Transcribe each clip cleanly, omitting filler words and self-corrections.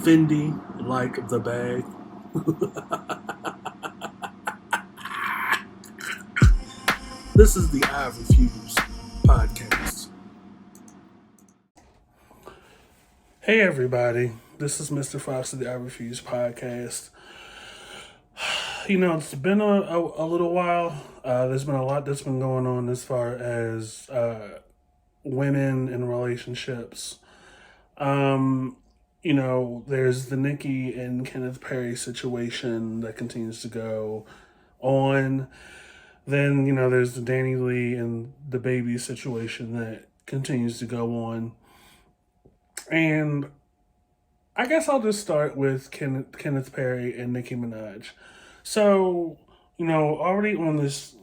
Fendi like the bag. This is the I Refuse podcast. Hey everybody, this is Mr. Fox of the I Refuse podcast. You know, it's been a little while. There's been a lot that's been going on as far as women in relationships. You know, there's the Nicki and Kenneth Perry situation that continues to go on. Then, you know, there's the Danileigh and DaBaby situation that continues to go on. And I guess I'll just start with Kenneth Perry and Nicki Minaj. So, you know, already on this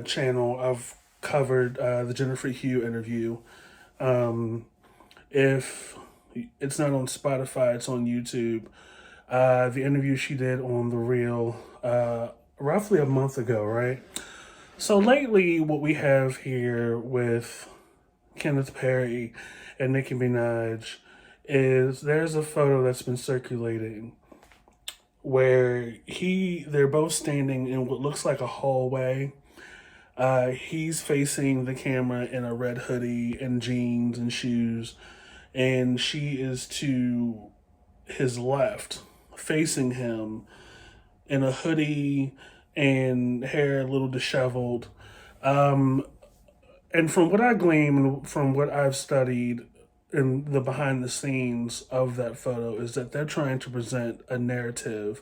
channel, I've covered the Jennifer Hugh interview. If it's not on Spotify, it's on YouTube. The interview she did on The Real roughly a month ago, right? So lately, what we have here with Kenneth Perry and Nicki Minaj is there's a photo that's been circulating where they're both standing in what looks like a hallway. He's facing the camera in a red hoodie and jeans and shoes, and she is to his left, facing him in a hoodie and hair a little disheveled. And from what I glean, from what I've studied in the behind the scenes of that photo, is that they're trying to present a narrative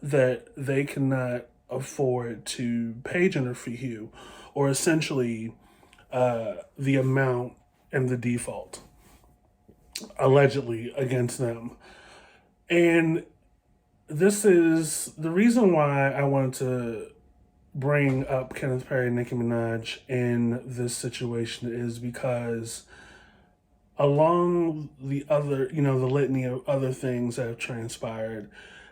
that they cannot afford to pay Jennifer Hugh, or essentially the amount and the default, allegedly, against them. And this is the reason why I wanted to bring up Kenneth Perry and Nicki Minaj in this situation is because along the other, you know, the litany of other things that have transpired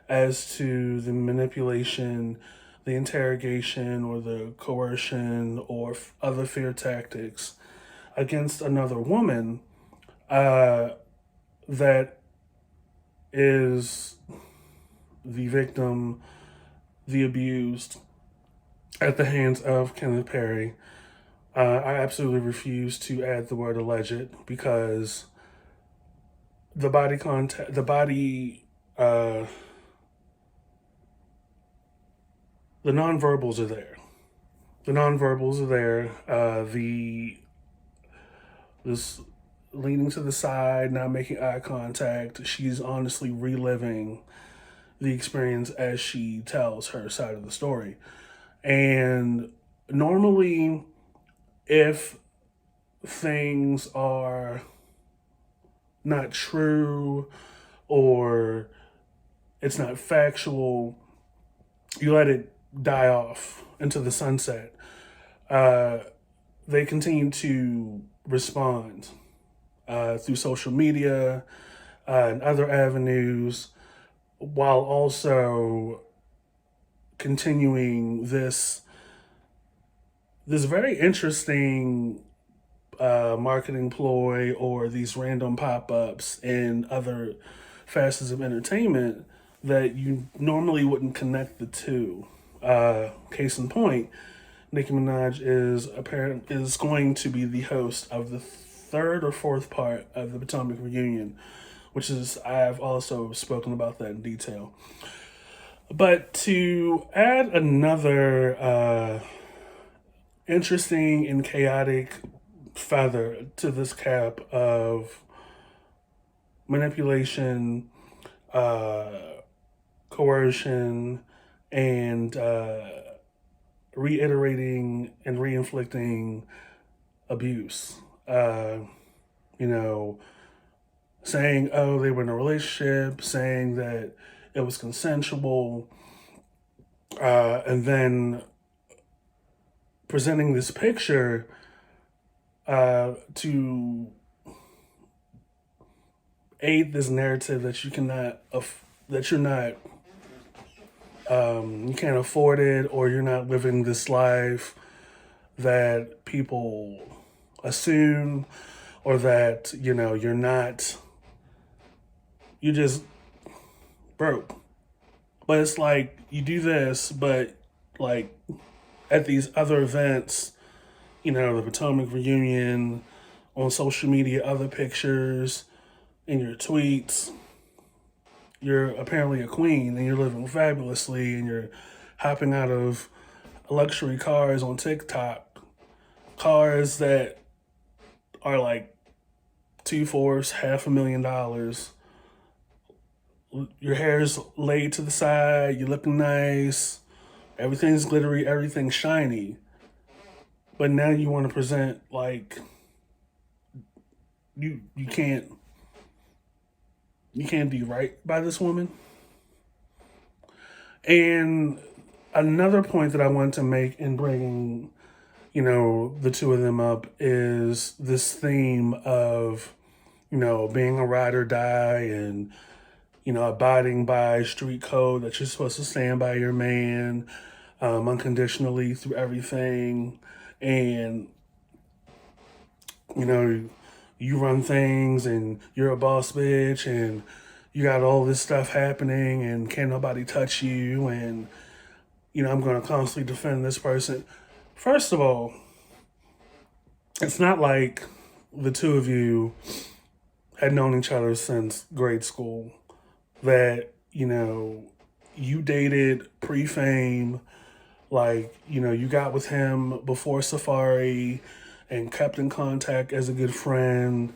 as to the manipulation, the interrogation, or the coercion, or other fear tactics against another woman that is the victim, the abused, at the hands of Kenneth Perry. I absolutely refuse to add the word alleged because the body contact, the nonverbals are there. The nonverbals are there. This leaning to the side, not making eye contact. She's honestly reliving the experience as she tells her side of the story. And normally, if things are not true or it's not factual, you let it die off into the sunset. They continue to respond through social media and other avenues, while also continuing this very interesting marketing ploy, or these random pop-ups and other facets of entertainment that you normally wouldn't connect the two. Case in point, Nicki Minaj is going to be the host of the third or fourth part of the Potomac reunion, which is, I've also spoken about that in detail. But to add another interesting and chaotic feather to this cap of manipulation, coercion, and reiterating and re-inflicting abuse. You know, saying, oh, they were in a relationship, saying that it was consensual, and then presenting this picture to aid this narrative that you can't afford it, or you're not living this life that people assume, or that, you know, you just broke. But it's like you do this, but like at these other events, the Potomac reunion, on social media, other pictures, in your tweets, you're apparently a queen and you're living fabulously and you're hopping out of luxury cars on TikTok, cars that are like 2/4, $500,000. Your hair's laid to the side, you're looking nice, everything's glittery, everything's shiny. But now you want to present like you can't do right by this woman. And another point that I want to make in bringing, the two of them up is this theme of, being a ride or die and, abiding by street code that you're supposed to stand by your man unconditionally through everything. And, you run things and you're a boss bitch and you got all this stuff happening and can't nobody touch you. And, I'm going to constantly defend this person. First of all, it's not like the two of you had known each other since grade school, that, you dated pre-fame, like, you got with him before Safari and kept in contact as a good friend,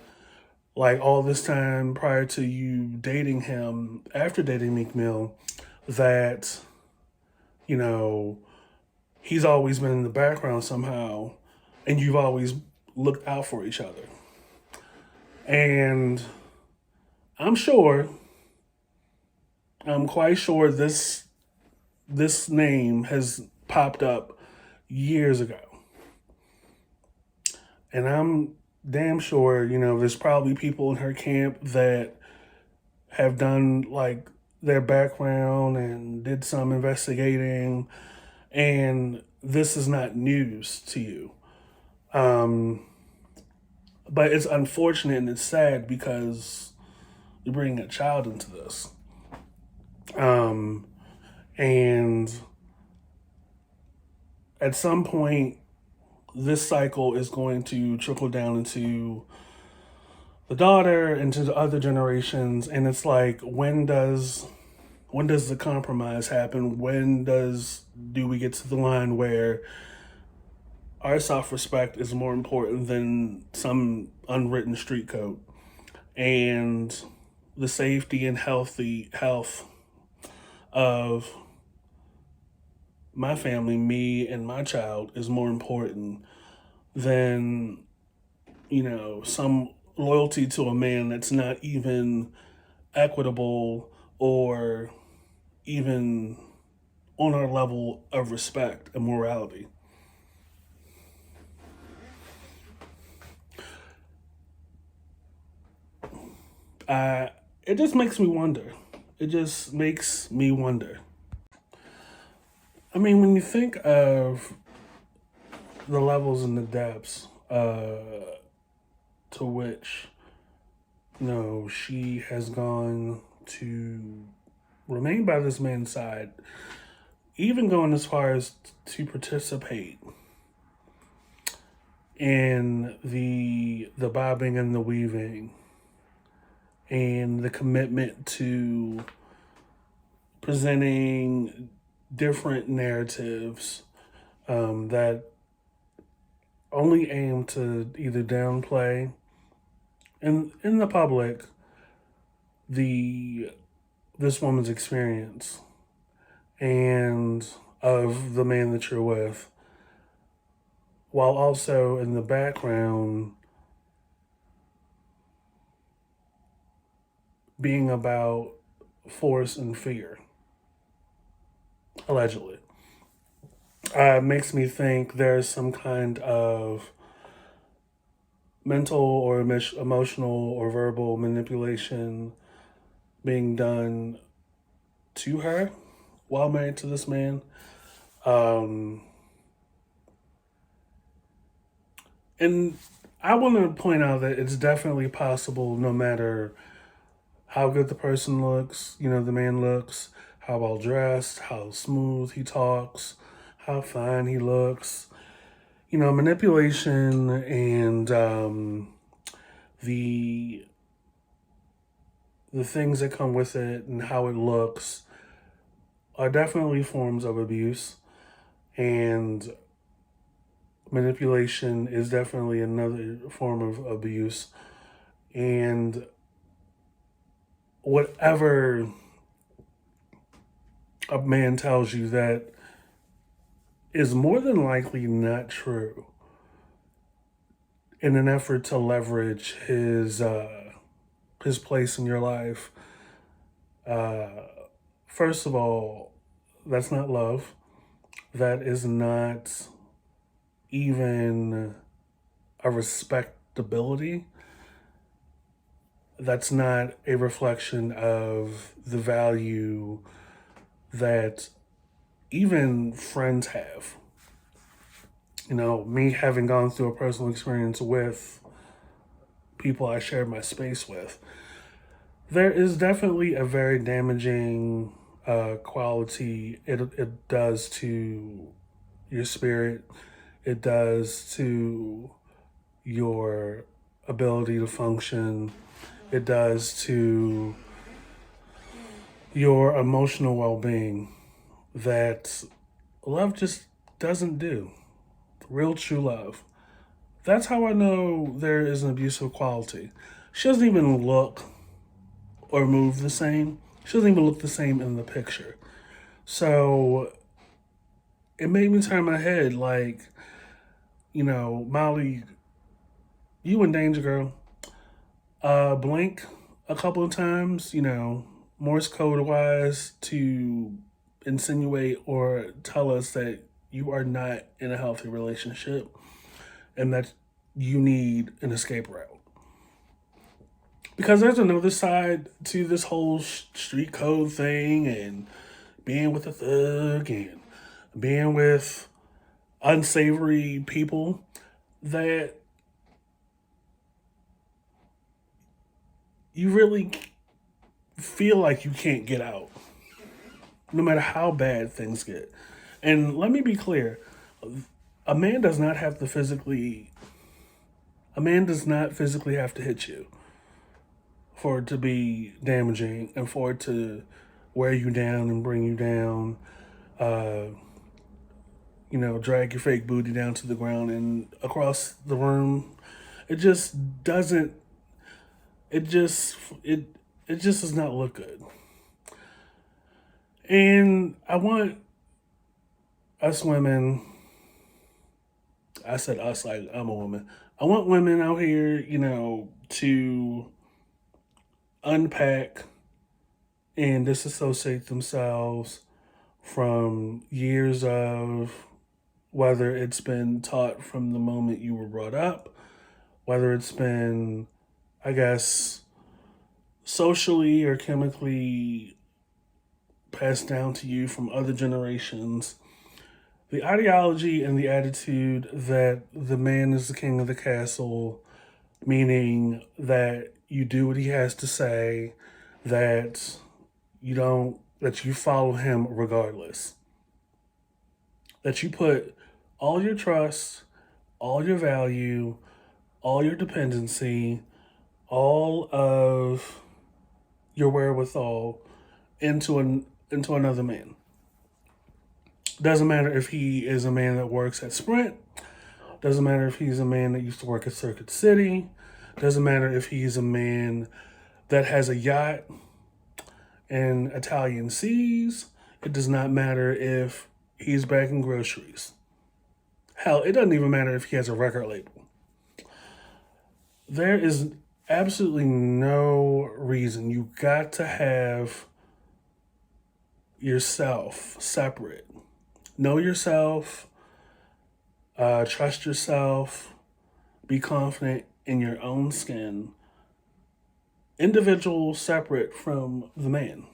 like all this time prior to you dating him, after dating Meek Mill, that, he's always been in the background somehow, and you've always looked out for each other. And I'm quite sure this name has popped up years ago. And I'm damn sure, there's probably people in her camp that have done like their background and did some investigating, and this is not news to you. But it's unfortunate and it's sad because you're bringing a child into this. And at some point, this cycle is going to trickle down into the daughter, into the other generations. And it's like, when does the compromise happen? When do we get to the line where our self-respect is more important than some unwritten street code? And the safety and health of my family, me and my child, is more important than, some loyalty to a man that's not even equitable or even on our level of respect and morality. It just makes me wonder. It just makes me wonder. I mean, when you think of the levels and the depths to which, she has gone to remain by this man's side, even going as far as to participate in the bobbing and the weaving and the commitment to presenting different narratives that only aim to either downplay in the public this woman's experience and of the man that you're with, while also in the background being about force and fear, allegedly. Makes me think there's some kind of mental or emotional or verbal manipulation being done to her while married to this man. And I want to point out that it's definitely possible, no matter how good the person looks, the man looks, how well dressed, how smooth he talks, how fine he looks. Manipulation and the the things that come with it and how it looks are definitely forms of abuse, and manipulation is definitely another form of abuse. And whatever a man tells you that is more than likely not true in an effort to leverage his place in your life. Uh, First of all, that's not love. That is not even a respectability. That's not a reflection of the value that even friends have. Me having gone through a personal experience with people I shared my space with, there is definitely a very damaging quality it does to your spirit. It does to your ability to function. It does to your emotional well-being that love just doesn't do. Real true love. That's how I know there is an abusive quality. She doesn't even look or move the same. She doesn't even look the same in the picture. So it made me turn my head like, Molly, you in danger, girl. Blink a couple of times, Morse code wise, to insinuate or tell us that you are not in a healthy relationship and that you need an escape route. Because there's another side to this whole street code thing and being with a thug and being with unsavory people that you really feel like you can't get out, no matter how bad things get. And let me be clear, a man does not have to physically, a man does not physically have to hit you for it to be damaging and for it to wear you down and bring you down, uh, drag your fake booty down to the ground and across the room. It just doesn't, it just, it just does not look good. And I want us women, I said us like I'm a woman. I want women out here, to unpack and disassociate themselves from years of whether it's been taught from the moment you were brought up, whether it's been, I guess, socially or chemically passed down to you from other generations. The ideology and the attitude that the man is the king of the castle, meaning that you do what he has to say, that that you follow him regardless. That you put all your trust, all your value, all your dependency, all of your wherewithal into another man. Doesn't matter if he is a man that works at Sprint. Doesn't matter if he's a man that used to work at Circuit City. Doesn't matter if he's a man that has a yacht in Italian seas. It does not matter if he's bagging groceries. Hell, it doesn't even matter if he has a record label. There is absolutely no reason. You got to have yourself separate. Know yourself, trust yourself, be confident in your own skin. Individual, separate from the man.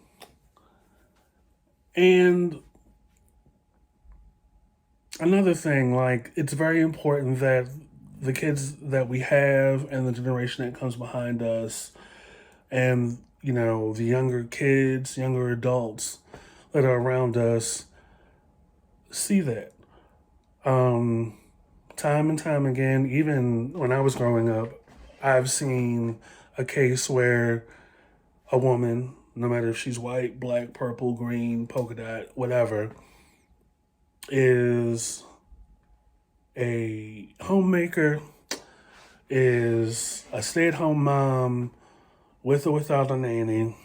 And another thing, like, it's very important that the kids that we have and the generation that comes behind us and the younger kids, younger adults that are around us see that. Time and time again, even when I was growing up, I've seen a case where a woman, no matter if she's white, black, purple, green, polka dot, whatever, is a homemaker, is a stay-at-home mom with or without a nanny,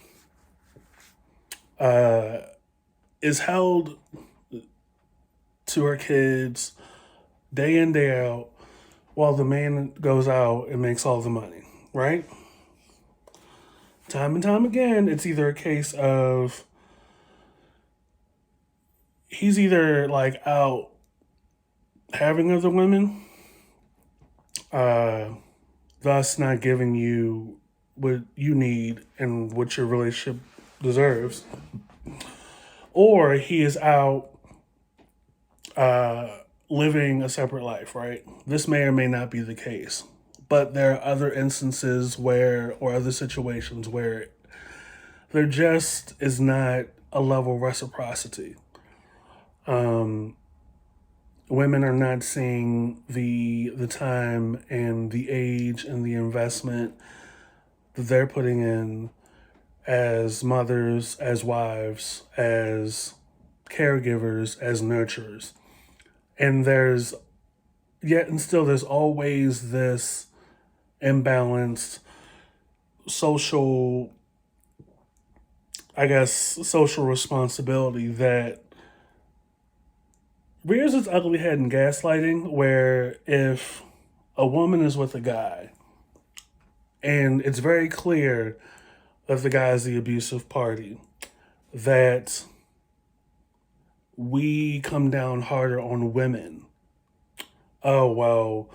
is held to her kids day in, day out, while the man goes out and makes all the money, right? Time and time again, it's either a case of he's either like out having other women, thus not giving you what you need and what your relationship deserves, or he is out living a separate life, right? This may or may not be the case, but there are other instances or other situations where there just is not a level of reciprocity. Women are not seeing the time and the age and the investment that they're putting in as mothers, as wives, as caregivers, as nurturers. And there's always this imbalanced social responsibility that rears its ugly head in gaslighting, where if a woman is with a guy and it's very clear that the guy is the abusive party, that we come down harder on women. Oh, well,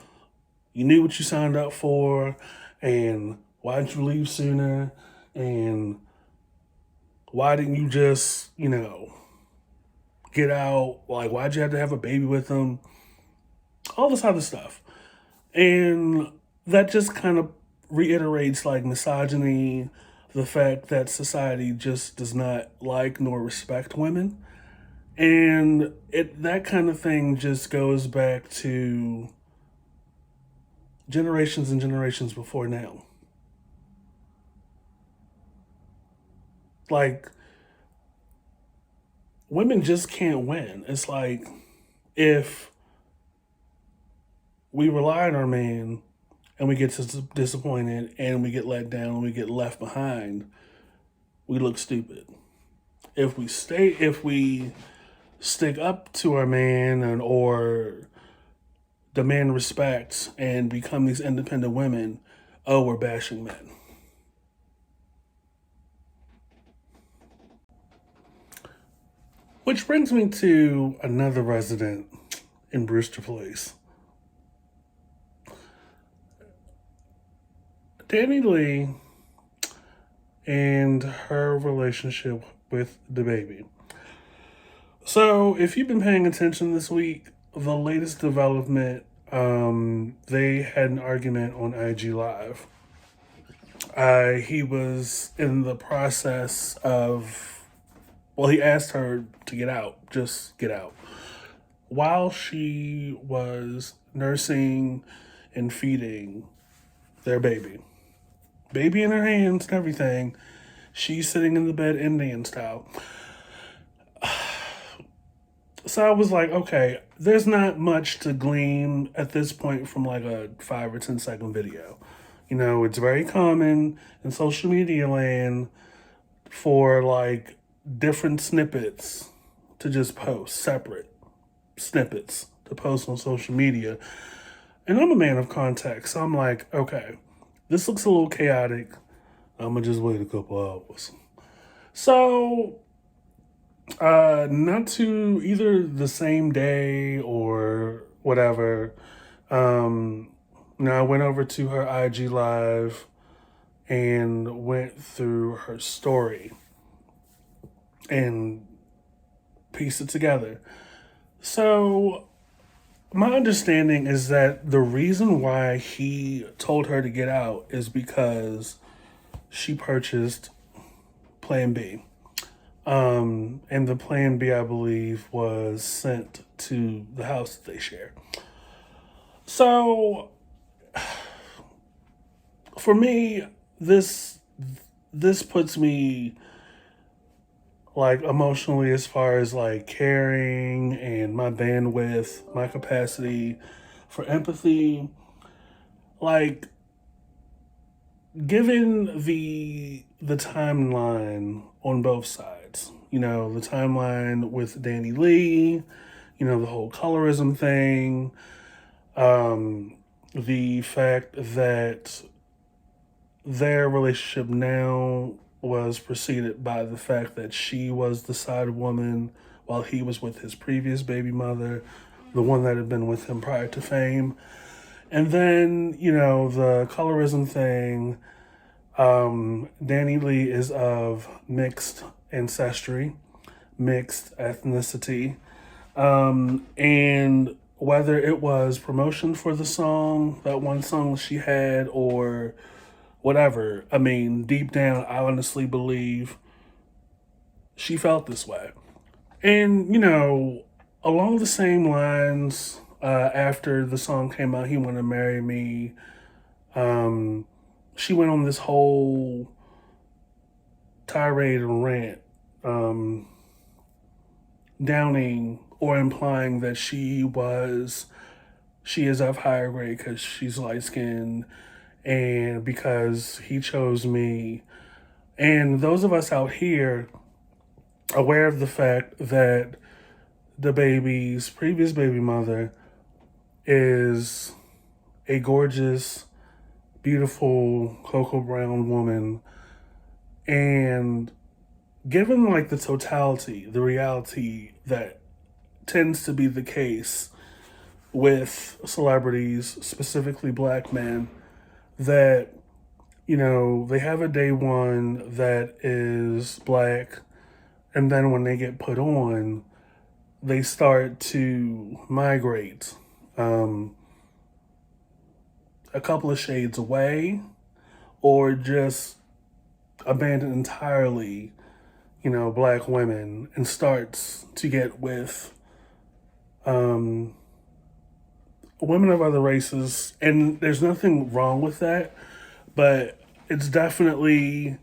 you knew what you signed up for, and why didn't you leave sooner? And why didn't you just, get out? Like, why'd you have to have a baby with him? All this other stuff. And that just kind of reiterates like misogyny, the fact that society just does not like nor respect women. And that kind of thing just goes back to generations and generations before now. Like, women just can't win. It's like, if we rely on our man and we get disappointed and we get let down and we get left behind, we look stupid. If we stick up to our man or demand respect and become these independent women, we're bashing men. Which brings me to another resident in Brewster Place. Danileigh and her relationship with DaBaby. So, if you've been paying attention this week, the latest development, they had an argument on IG Live. He was in the process of, he asked her to get out, just get out. While she was nursing and feeding their baby. Baby in her hands and everything. She's sitting in the bed Indian style. So I was like, okay, there's not much to glean at this point from like a 5 or 10 second video. It's very common in social media land for like different snippets to just post, separate snippets to post on social media. And I'm a man of context, so I'm like, okay, this looks a little chaotic. I'm gonna just wait a couple hours. So, not to either the same day or whatever, I went over to her IG Live and went through her story and pieced it together. So, my understanding is that the reason why he told her to get out is because she purchased Plan B. And the Plan B, I believe, was sent to the house that they share. So, for me, this puts me like emotionally, as far as like caring and my bandwidth, my capacity for empathy, like given the timeline on both sides, the timeline with Danileigh, the whole colorism thing, the fact that their relationship now was preceded by the fact that she was the side woman while he was with his previous baby mother, the one that had been with him prior to Fame. And then, the colorism thing, Danileigh is of mixed ancestry, mixed ethnicity. And whether it was promotion for the song, that one song she had, or whatever, I mean, deep down, I honestly believe she felt this way. And, along the same lines, after the song came out, He Wanna Marry Me, she went on this whole tirade and rant, downing or implying that she is of higher grade because she's light skinned and because he chose me. And those of us out here aware of the fact that DaBaby's previous baby mother is a gorgeous, beautiful cocoa brown woman, and given like the totality, the reality that tends to be the case with celebrities, specifically black men, that they have a day one that is black, and then when they get put on, they start to migrate a couple of shades away, or just abandon entirely, black women, and starts to get with women of other races. And there's nothing wrong with that, but it's definitely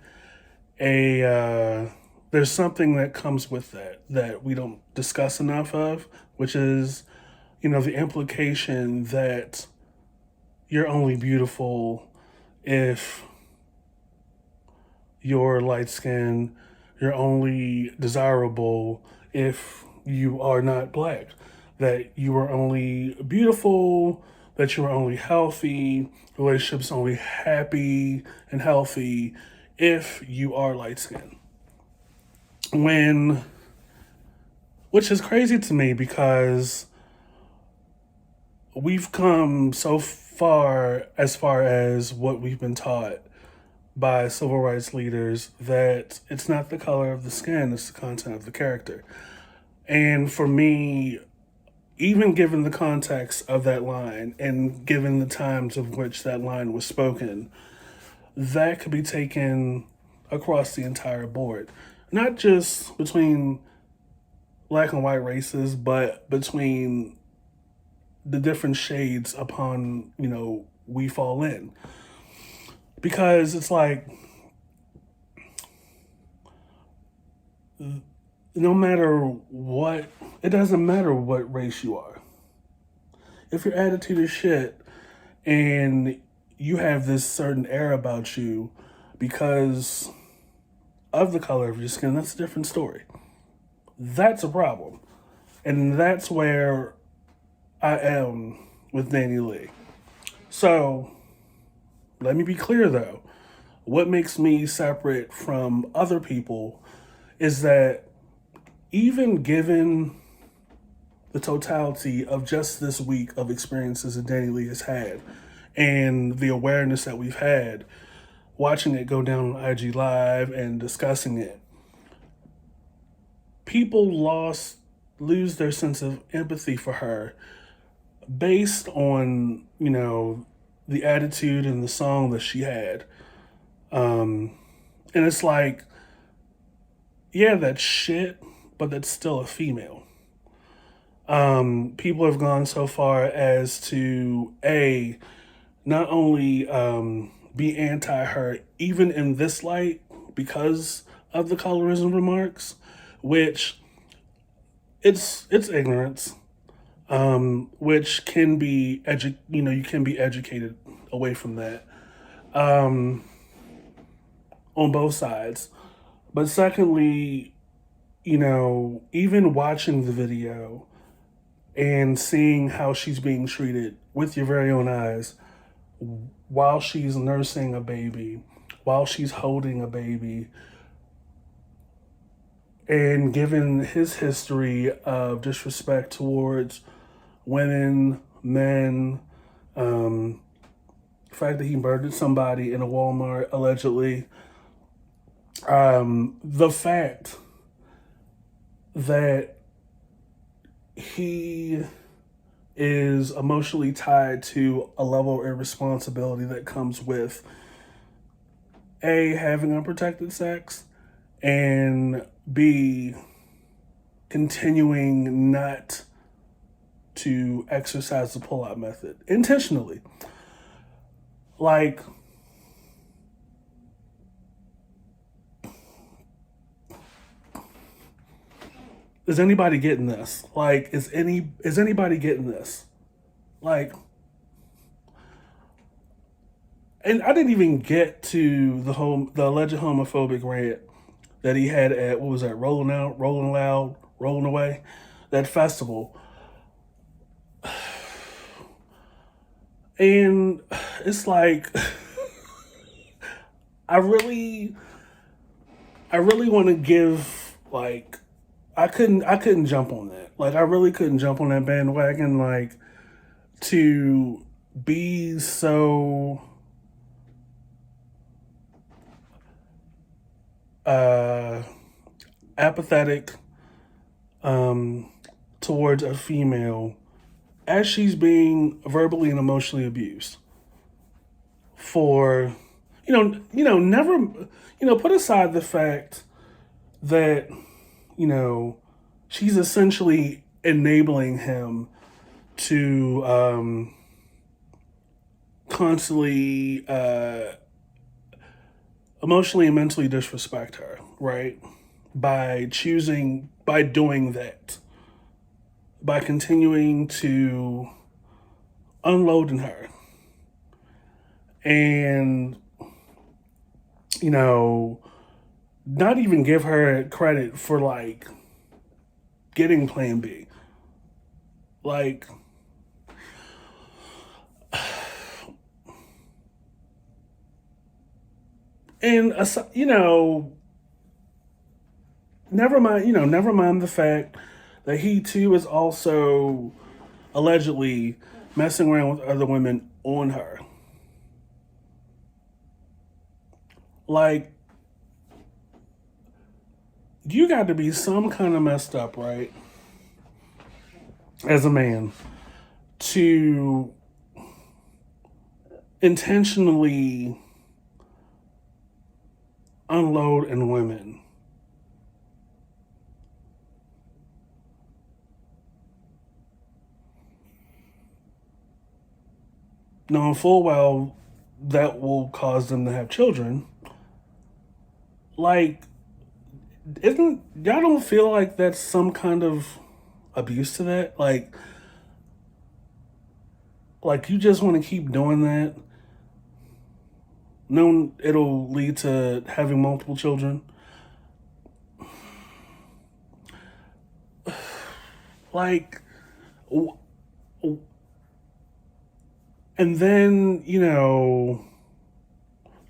there's something that comes with that we don't discuss enough of, which is, the implication that you're only beautiful if you're light skinned, you're only desirable if you are not black, that you are only beautiful, that you are only healthy, relationships only happy and healthy if you are light skinned. Which is crazy to me, because we've come so far as what we've been taught by civil rights leaders, that it's not the color of the skin, it's the content of the character. And for me, even given the context of that line and given the times of which that line was spoken, that could be taken across the entire board. Not just between black and white races, but between the different shades upon, we fall in. Because it's like, no matter what, it doesn't matter what race you are. If your attitude is shit and you have this certain air about you because of the color of your skin, that's a different story. That's a problem. And that's where I am with Danileigh. So, let me be clear though. What makes me separate from other people is that even given the totality of just this week of experiences that Danileigh has had, and the awareness that we've had, watching it go down on IG Live and discussing it, people lose their sense of empathy for her based on, the attitude and the song that she had. And it's like, yeah, that's shit, but that's still a female. People have gone so far as to not only be anti her even in this light because of the colorism remarks, which it's ignorance, which can be you can be educated away from that on both sides. But secondly, even watching the video and seeing how she's being treated with your very own eyes while she's nursing a baby, while she's holding a baby, and given his history of disrespect towards women, men, the fact that he murdered somebody in a Walmart allegedly, the fact that he is emotionally tied to a level of irresponsibility that comes with having unprotected sex, and B, continuing not to exercise the pull-out method intentionally. Like, is anybody getting this? Like, is anybody getting this? Like, and I didn't even get to the alleged homophobic rant that he had at, what was that, Rolling Out, Rolling Loud, Rolling Away, that festival. And it's like, I really want to give, like, I couldn't jump on that. Like, I really couldn't jump on that bandwagon, like, to be so apathetic towards a female as she's being verbally and emotionally abused for, never, put aside the fact that, she's essentially enabling him to constantly emotionally and mentally disrespect her, right? By doing that, by continuing to unload in her. And, not even give her credit for, like, getting Plan B. Like, and, never mind the fact that he too is also allegedly messing around with other women on her. Like, you got to be some kind of messed up, right? As a man, to intentionally unload in women. Knowing full well that will cause them to have children. Like, y'all don't feel like that's some kind of abuse to that? Like you just want to keep doing that, knowing it'll lead to having multiple children. Like, and then,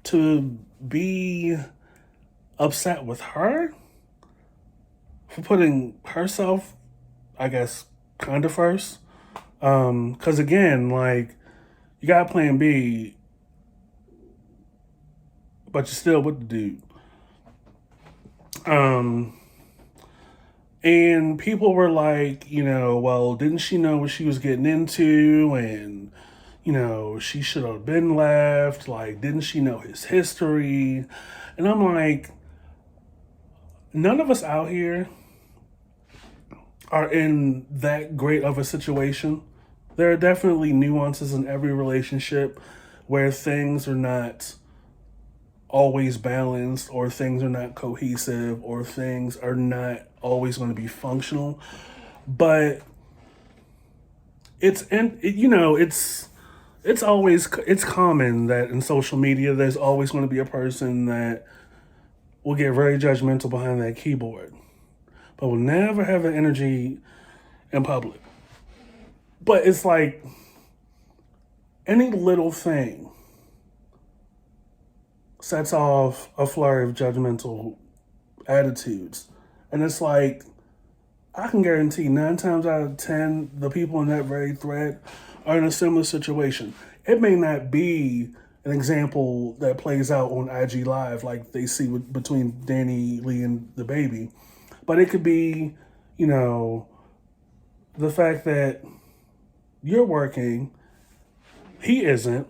to be upset with her for putting herself, I guess, kind of first. Because again, like, you got Plan B, but you're still with the dude. And people were like, well, didn't she know what she was getting into? And, she should have been left. Like, didn't she know his history? And I'm like, none of us out here are in that great of a situation. There are definitely nuances in every relationship where things are not always balanced, or things are not cohesive, or things are not always going to be functional. But it's common that in social media there's always going to be a person that will get very judgmental behind that keyboard, but will never have the energy in public. But it's like any little thing sets off a flurry of judgmental attitudes. And it's like, I can guarantee 9 times out of 10, the people in that very thread are in a similar situation. It may not be an example that plays out on IG Live like they see between Danileigh and DaBaby, but it could be, you know, the fact that you're working, he isn't.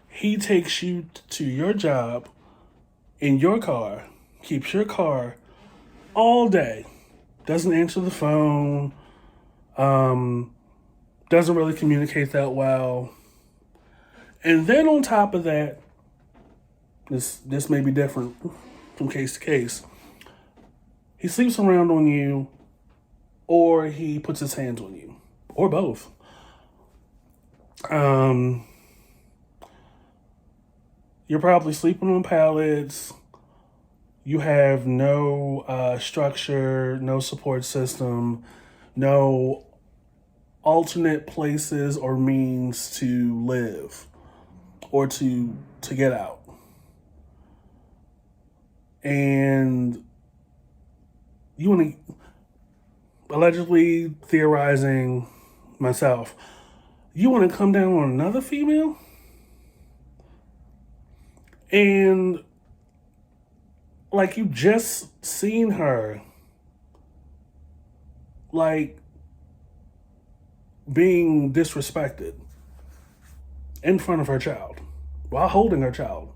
He takes you to your job in your car, keeps your car all day, doesn't answer the phone, doesn't really communicate that well. And then on top of that, this may be different from case to case. He sleeps around on you, or he puts his hands on you, or both. You're probably sleeping on pallets. You have no structure, no support system, no alternate places or means to live or to get out. And you want to, allegedly theorizing myself, you want to come down on another female? And like, you just seen her like being disrespected in front of her child while holding her child.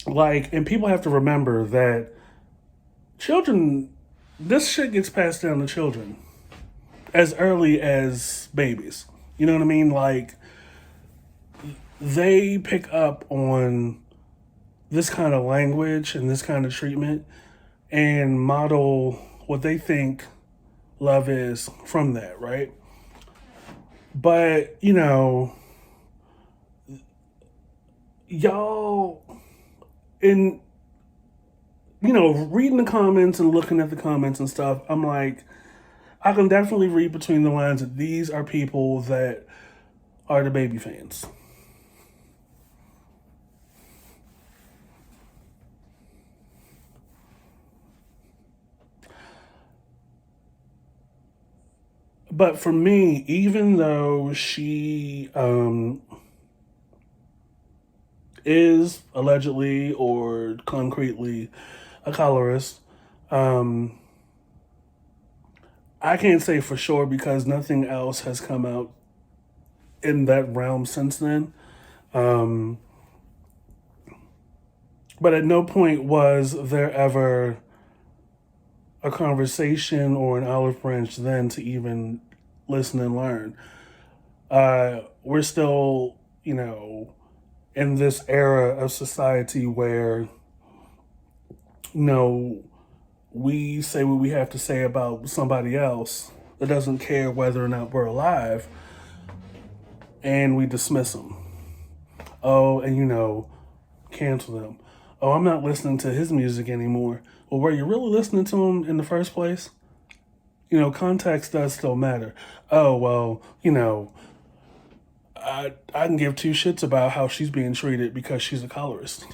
Like, and people have to remember that children, this shit gets passed down to children as early as babies. You know what I mean? Like, they pick up on this kind of language and this kind of treatment and model what they think love is from that, right? But, you know, y'all, in, you know, reading the comments and looking at the comments and stuff, I'm like, I can definitely read between the lines that these are people that are DaBaby fans. But for me, even though she is allegedly or concretely a colorist, I can't say for sure because nothing else has come out in that realm since then. But at no point was there ever a conversation or an olive branch then to even listen and learn. We're still, you know, in this era of society where, you know, we say what we have to say about somebody else that doesn't care whether or not we're alive, and we dismiss them. Oh, and, you know, cancel them. Oh, I'm not listening to his music anymore. Well, were you really listening to him in the first place? You know, context does still matter. Oh, well, you know, I can give two shits about how she's being treated because she's a colorist.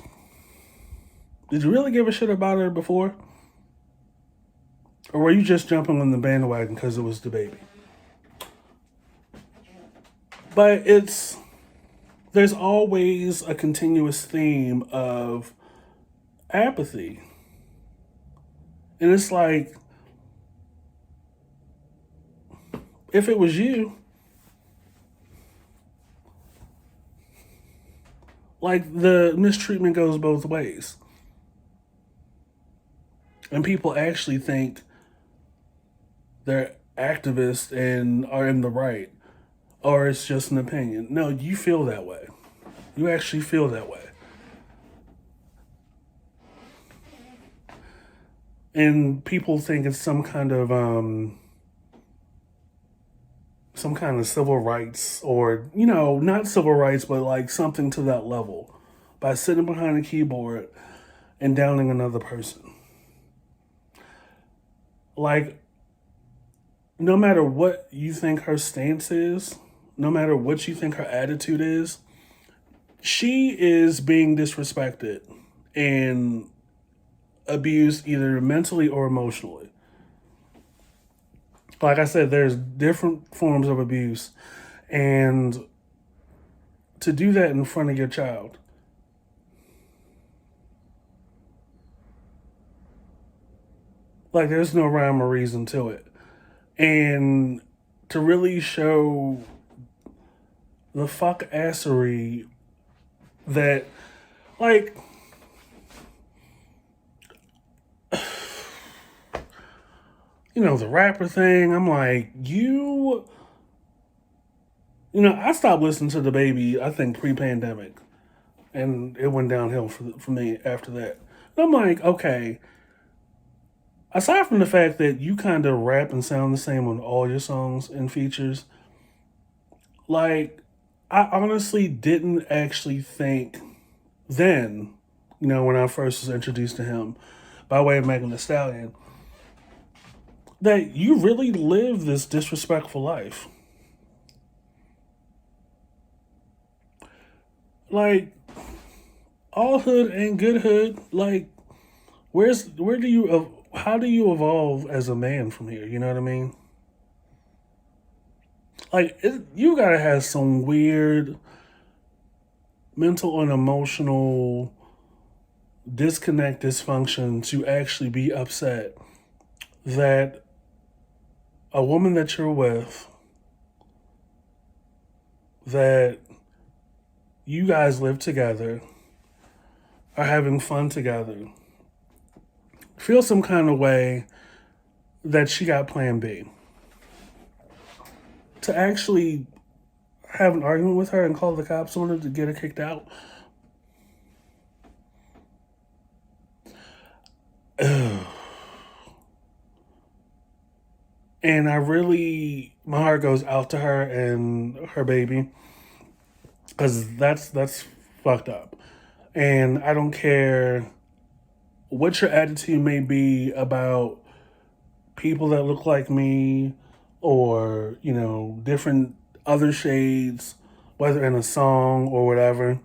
Did you really give a shit about her before? Or were you just jumping on the bandwagon because it was DaBaby? But there's always a continuous theme of apathy. And it's like, if it was you, like, the mistreatment goes both ways. And people actually think they're activists and are in the right, or it's just an opinion. No, you feel that way. You actually feel that way. And people think it's some kind of civil rights, or not civil rights, but like something to that level, by sitting behind a keyboard and downing another person. Like, no matter what you think her stance is, no matter what you think her attitude is, she is being disrespected and abused either mentally or emotionally. Like I said, there's different forms of abuse. And to do that in front of your child, like, there's no rhyme or reason to it. And to really show the fuck assery that, like, the rapper thing, I'm like, I stopped listening to DaBaby, I think, pre-pandemic. And it went downhill for me after that. And I'm like, okay, aside from the fact that you kind of rap and sound the same on all your songs and features, like, I honestly didn't actually think then, when I first was introduced to him by way of Megan Thee Stallion, that you really live this disrespectful life. Like, all hood ain't good hood. Like, how do you evolve as a man from here? You know what I mean? Like, you gotta have some weird mental and emotional disconnect, dysfunction to actually be upset that a woman that you're with, that you guys live together, are having fun together, feel some kind of way that she got plan B. To actually have an argument with her and call the cops on her to get her kicked out. Ugh. And my heart goes out to her and her baby, because that's fucked up. And I don't care what your attitude may be about people that look like me, or, different other shades, whether in a song or whatever.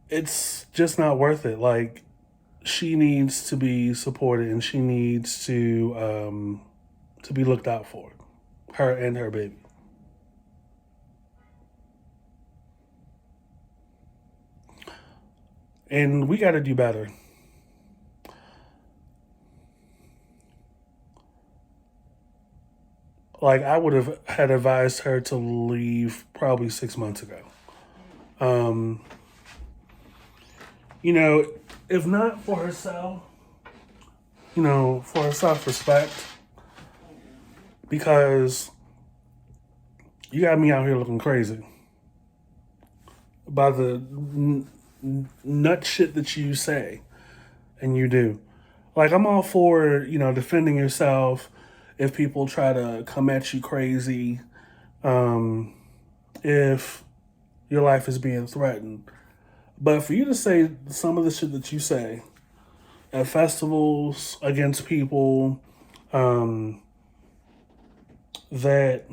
It's just not worth it. Like, she needs to be supported, and she needs to be looked out for, her and her baby. And we got to do better. Like, I would have had advised her to leave probably 6 months ago. If not for herself, for her self-respect, because you got me out here looking crazy by the nut shit that you say and you do. Like, I'm all for, defending yourself if people try to come at you crazy, if your life is being threatened. But for you to say some of the shit that you say at festivals against people that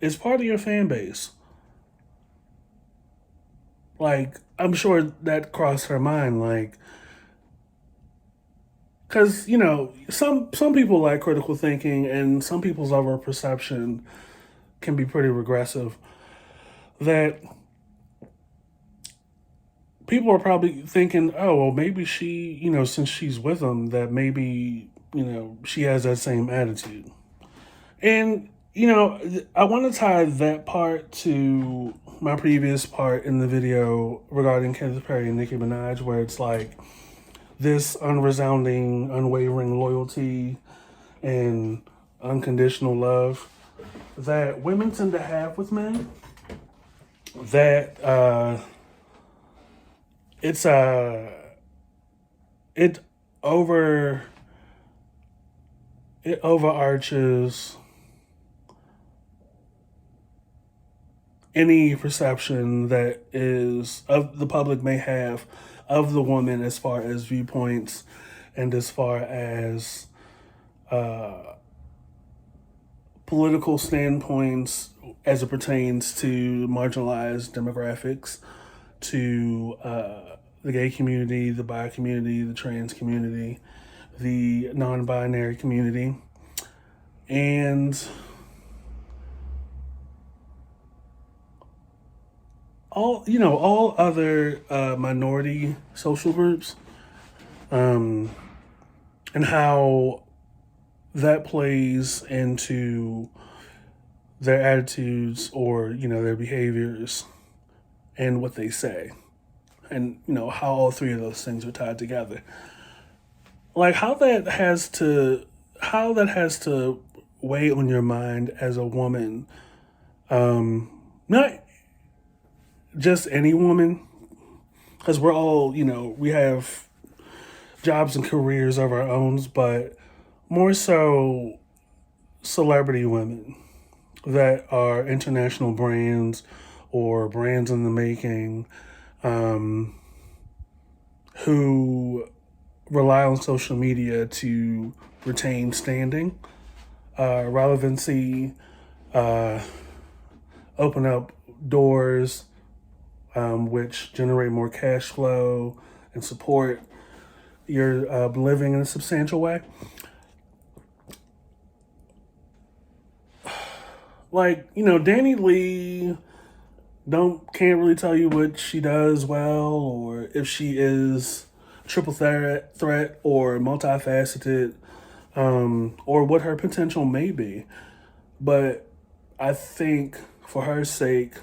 is part of your fan base, like, I'm sure that crossed her mind, like, because, some people like critical thinking, and some people's over perception can be pretty regressive, that people are probably thinking, oh, well, maybe she, since she's with him, that maybe, she has that same attitude. And, I want to tie that part to my previous part in the video regarding Kenneth Perry and Nicki Minaj, where it's like this unresounding, unwavering loyalty and unconditional love that women tend to have with men, that it over it overarches any perception that is of the public may have of the woman, as far as viewpoints and as far as political standpoints as it pertains to marginalized demographics, to the gay community, the bi community, the trans community, the non-binary community, and all other minority social groups, and how that plays into their attitudes or their behaviors and what they say, and how all three of those things are tied together. Like how that has to weigh on your mind as a woman, not just any woman, because we're all we have jobs and careers of our own, but more so celebrity women that are international brands or brands in the making, who rely on social media to retain standing, relevancy, open up doors, which generate more cash flow and support your living in a substantial way. Like, Danileigh can't really tell you what she does well, or if she is triple threat or multifaceted, or what her potential may be. But I think for her sake,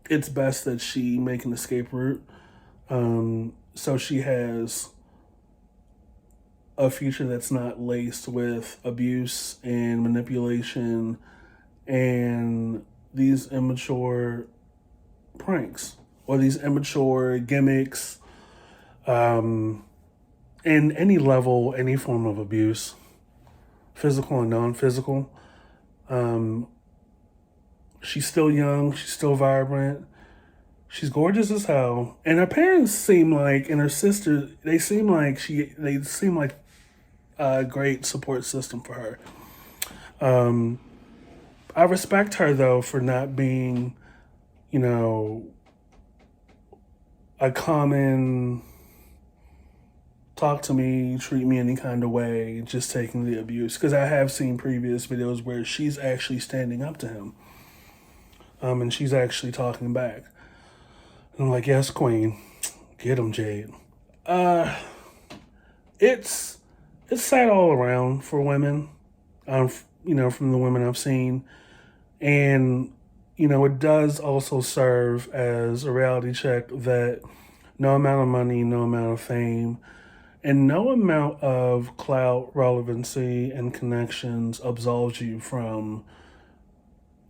it's best that she make an escape route, so she has a future that's not laced with abuse and manipulation and these immature pranks or these immature gimmicks, in any level, any form of abuse, physical and non-physical. She's still young, she's still vibrant, she's gorgeous as hell, and her parents seem like, and her sister, they seem like a great support system for her. I respect her though for not being, a common talk to me, treat me any kind of way, just taking the abuse. Because I have seen previous videos where she's actually standing up to him, and she's actually talking back. And I'm like, yes, queen, get him, Jade. It's sad all around for women, from the women I've seen. And, it does also serve as a reality check that no amount of money, no amount of fame, and no amount of clout, relevancy, and connections absolves you from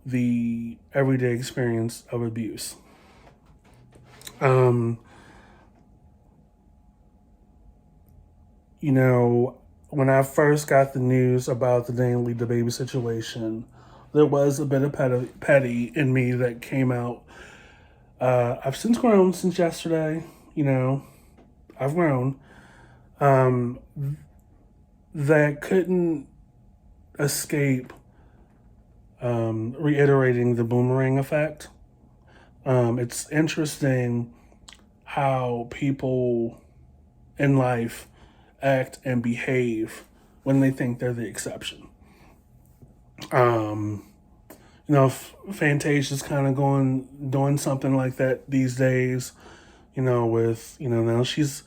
the everyday experience of abuse. When I first got the news about the Danileigh DaBaby situation, there was a bit of petty in me that came out. I've since grown since yesterday. I've grown. That couldn't escape reiterating the boomerang effect. It's interesting how people in life act and behave when they think they're the exception. Fantasia's kind of doing something like that these days, with, now she's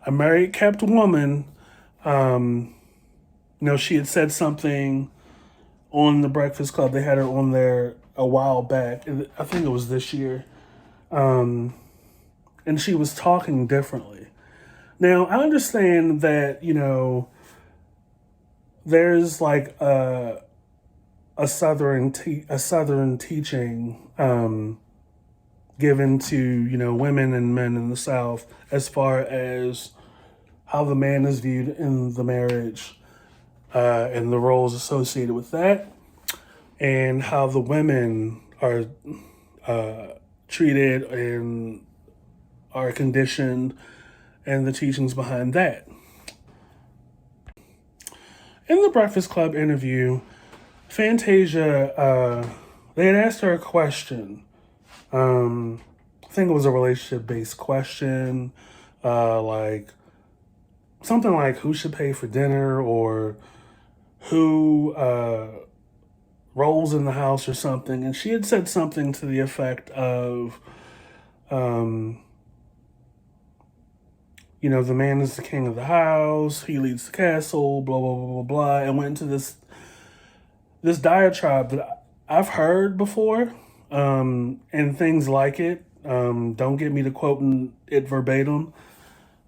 a married, kept woman. She had said something on the Breakfast Club. They had her on there a while back. I think it was this year. And she was talking differently. Now, I understand that, there's like a southern teaching given to, women and men in the South as far as how the man is viewed in the marriage and the roles associated with that, and how the women are treated and are conditioned, and the teachings behind that. In the Breakfast Club interview, Fantasia, they had asked her a question. I think it was a relationship-based question, like something like who should pay for dinner, or who rolls in the house or something. And she had said something to the effect of, the man is the king of the house, he leads the castle, blah, blah, blah, blah, blah, and went into this diatribe that I've heard before, and things like it. Don't get me to quoting it verbatim,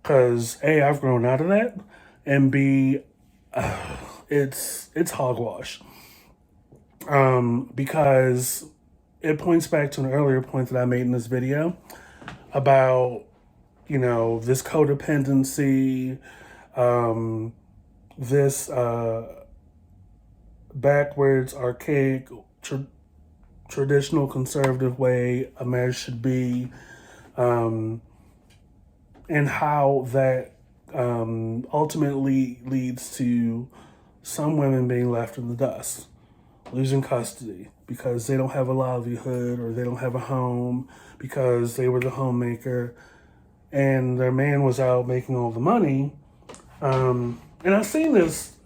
because A, I've grown out of that, and B, it's hogwash. Because it points back to an earlier point that I made in this video about, this codependency, this backwards, archaic, traditional conservative way a marriage should be, and how that ultimately leads to some women being left in the dust, losing custody because they don't have a livelihood, or they don't have a home because they were the homemaker and their man was out making all the money. And I've seen this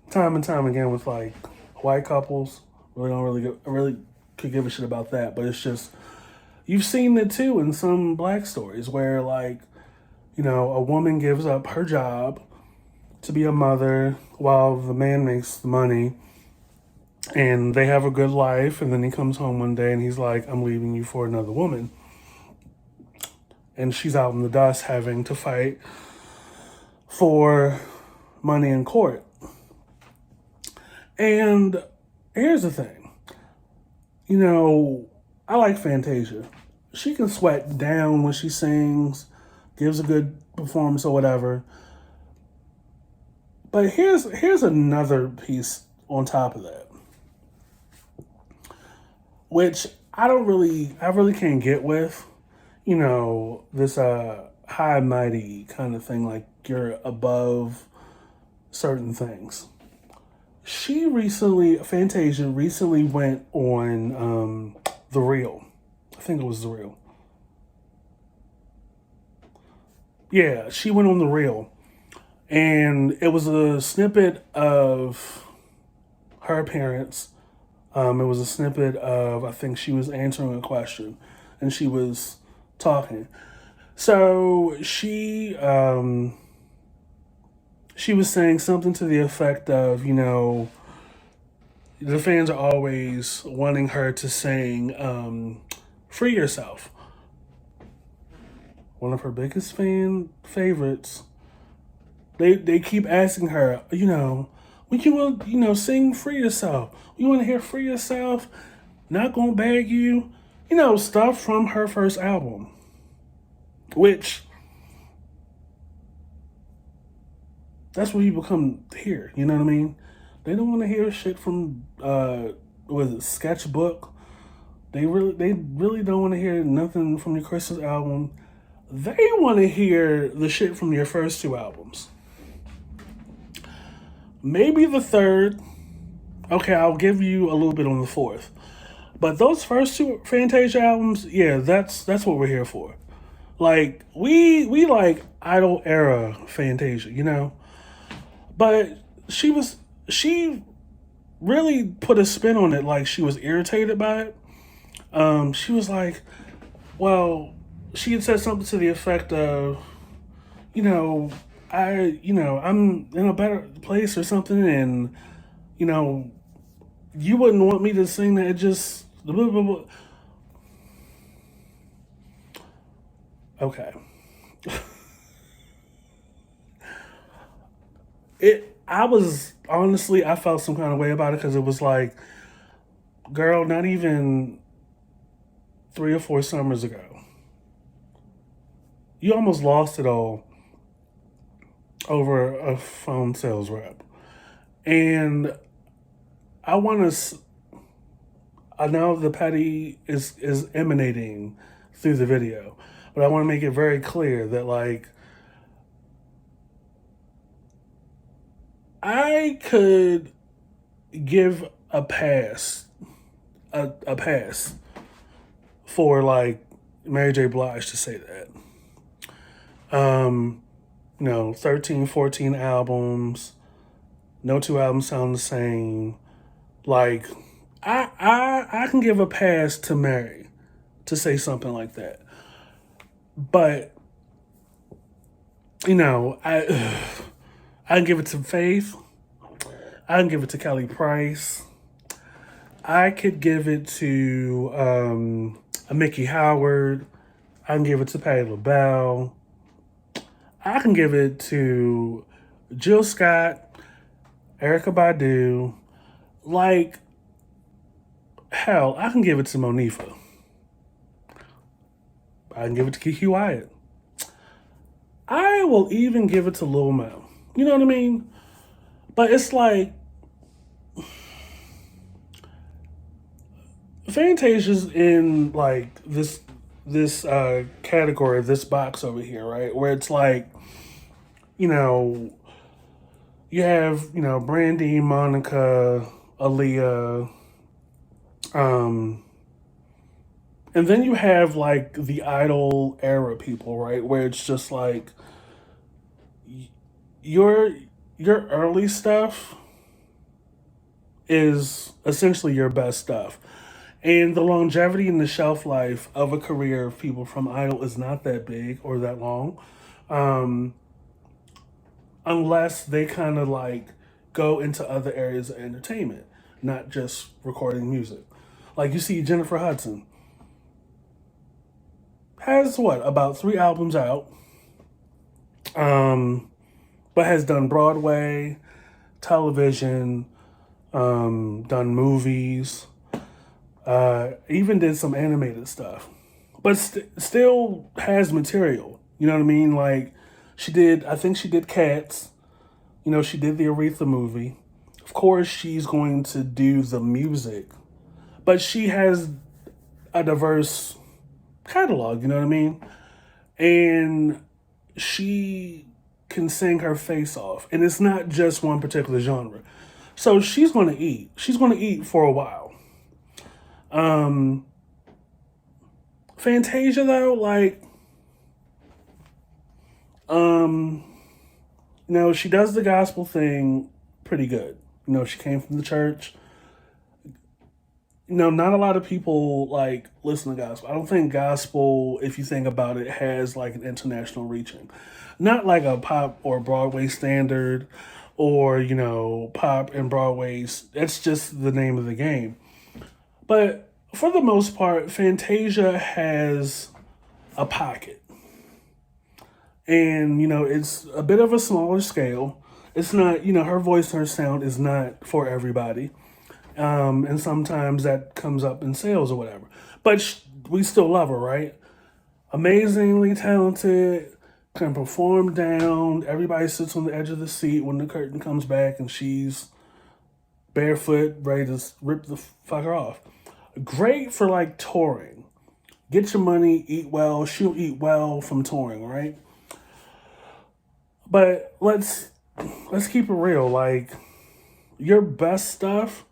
time and time again with like white couples. I really could give a shit about that, but it's just, you've seen it too in some black stories where like, a woman gives up her job to be a mother while the man makes the money, and they have a good life, and then he comes home one day and he's like, I'm leaving you for another woman. And she's out in the dust having to fight for money in court. And here's the thing. I like Fantasia. She can sweat down when she sings, gives a good performance or whatever. But here's another piece on top of that, which I really can't get with. This high and mighty kind of thing, like you're above certain things. Fantasia recently went on The Real. I think it was The Real. Yeah, she went on The Real. And it was a snippet of her appearance. It was a snippet of, I think she was answering a question, and she was talking. So she was saying something to the effect of, the fans are always wanting her to sing Free Yourself. One of her biggest favorites. They keep asking her, when you want, sing Free Yourself. You want to hear Free Yourself? Not Gonna Beg You. Stuff from her first album. Which, that's what people come to hear, you know what I mean? They don't want to hear shit from, Sketchbook. They really don't want to hear nothing from your Christmas album. They want to hear the shit from your first two albums. Maybe the third. Okay, I'll give you a little bit on the fourth. But those first two Fantasia albums, yeah, that's what we're here for. Like, we like Idol era Fantasia, But she really put a spin on it, like she was irritated by it. She was like, well, she had said something to the effect of, I'm in a better place or something, and You know, you wouldn't want me to sing that. It just blah, blah, blah. Okay. I was honestly, I felt some kind of way about it because it was like, girl, not even 3 or 4 summers ago, you almost lost it all over a phone sales rep. And I want to, I know the petty is emanating through the video, but I want to make it very clear that, like, I could give a pass for, like, Mary J. Blige to say that. 13, 14 albums, no two albums sound the same. Like, I can give a pass to Mary to say something like that. But, I can give it to Faith. I can give it to Kelly Price. I could give it to a Mickey Howard. I can give it to Patti LaBelle. I can give it to Jill Scott, Erykah Badu. Like, hell, I can give it to Monifa. I can give it to Kiki Wyatt. I will even give it to Lil Mel. You know what I mean? But it's like, Fantasia's in, like, this category, this box over here, right? Where it's like, you know, you have, Brandy, Monica, Aaliyah, and then you have, like, the Idol era people, right? Where it's just like, your early stuff is essentially your best stuff. And the longevity and the shelf life of a career of people from Idol is not that big or that long. Unless they kind of, like, go into other areas of entertainment, not just recording music. Like, you see Jennifer Hudson has what, about 3 albums out, but has done Broadway, television, done movies, even did some animated stuff, but still has material. You know what I mean? Like, I think she did Cats. She did the Aretha movie. Of course, she's going to do the music, but she has a diverse catalog, you know what I mean? And she can sing her face off, and it's not just one particular genre. So she's going to eat. She's going to eat for a while. Fantasia, though, like, she does the gospel thing pretty good. She came from the church. Not a lot of people, like, listen to gospel. I don't think gospel, if you think about it, has, like, an international reaching. Not like a pop or Broadway standard or, pop and Broadway's. That's just the name of the game. But for the most part, Fantasia has a pocket. And, it's a bit of a smaller scale. It's not, her voice and her sound is not for everybody. And sometimes that comes up in sales or whatever. But we still love her, right? Amazingly talented, can perform down. Everybody sits on the edge of the seat when the curtain comes back and she's barefoot, ready to rip the fucker off. Great for, like, touring. Get your money, eat well. She'll eat well from touring, right? But let's keep it real. Like, your best stuff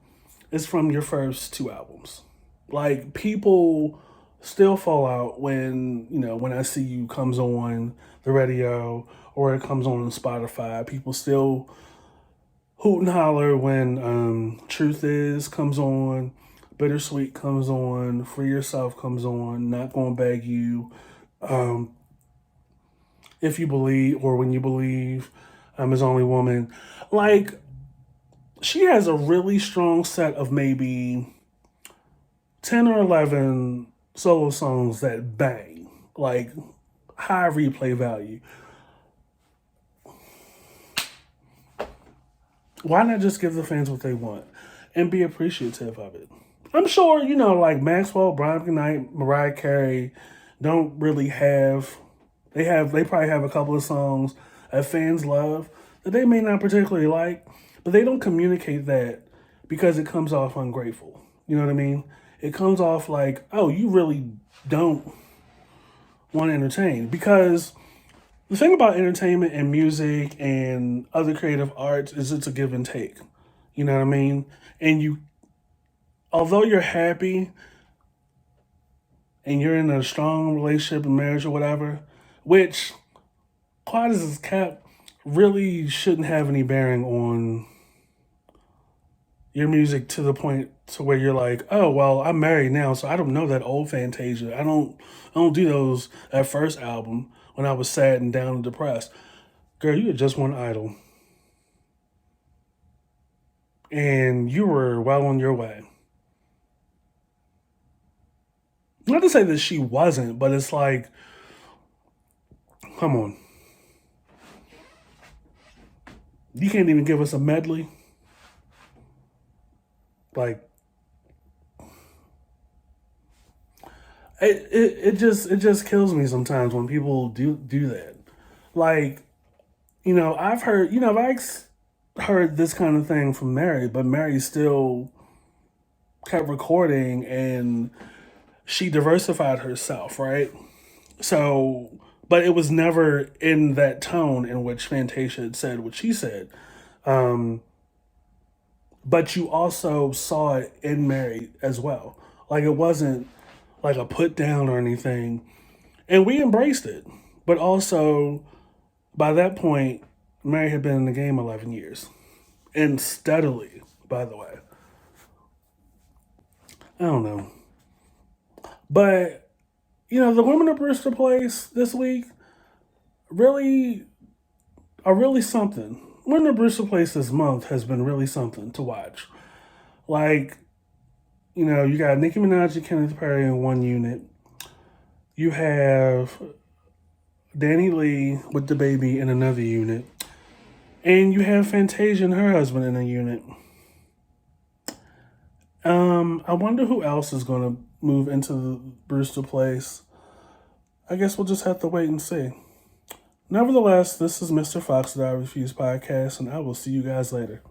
is from your first 2 albums. Like, people still fall out when, when I See You comes on the radio or it comes on Spotify. People still hoot and holler when Truth Is comes on, Bittersweet comes on, Free Yourself comes on, Not Gonna Beg You, If You Believe, or When You Believe, I'm His Only Woman. Like, she has a really strong set of maybe 10 or 11 solo songs that bang, like high replay value. Why not just give the fans what they want and be appreciative of it? I'm sure, you know, like Maxwell, Brian McKnight, Mariah Carey don't really have, they probably have a couple of songs that fans love that they may not particularly like, but they don't communicate that because it comes off ungrateful. You know what I mean? It comes off like, oh, you really don't want to entertain. Because the thing about entertainment and music and other creative arts is it's a give and take. You know what I mean? And you, although you're happy and you're in a strong relationship and marriage or whatever, which, quiet as it's kept, really shouldn't have any bearing on your music to the point to where you're like, oh well, I'm married now, so I don't know that old Fantasia. I don't do those that first album when I was sad and down and depressed. Girl, you had just one idol. And you were well on your way. Not to say that she wasn't, but it's like, come on. You can't even give us a medley. Like, it just kills me sometimes when people do that. Like, you know, I've heard, you know, heard this kind of thing from Mary, but Mary still kept recording and she diversified herself, right? So, but it was never in that tone in which Fantasia had said what she said. Um, but you also saw it in Mary as well. Like it wasn't like a put down or anything. And we embraced it. But also, by that point, Mary had been in the game 11 years. And steadily, by the way. I don't know. But, you know, the women of Brewster Place this week really are really something. Women of Brewster Place this month has been really something to watch. Like, you know, you got Nicki Minaj and Kenneth Perry in one unit. You have Danileigh with DaBaby in another unit. And you have Fantasia and her husband in a unit. I wonder who else is going to move into the Brewster Place. I guess we'll just have to wait and see. Nevertheless, this is Mr. Fox that I Refuse podcast, and I will see you guys later.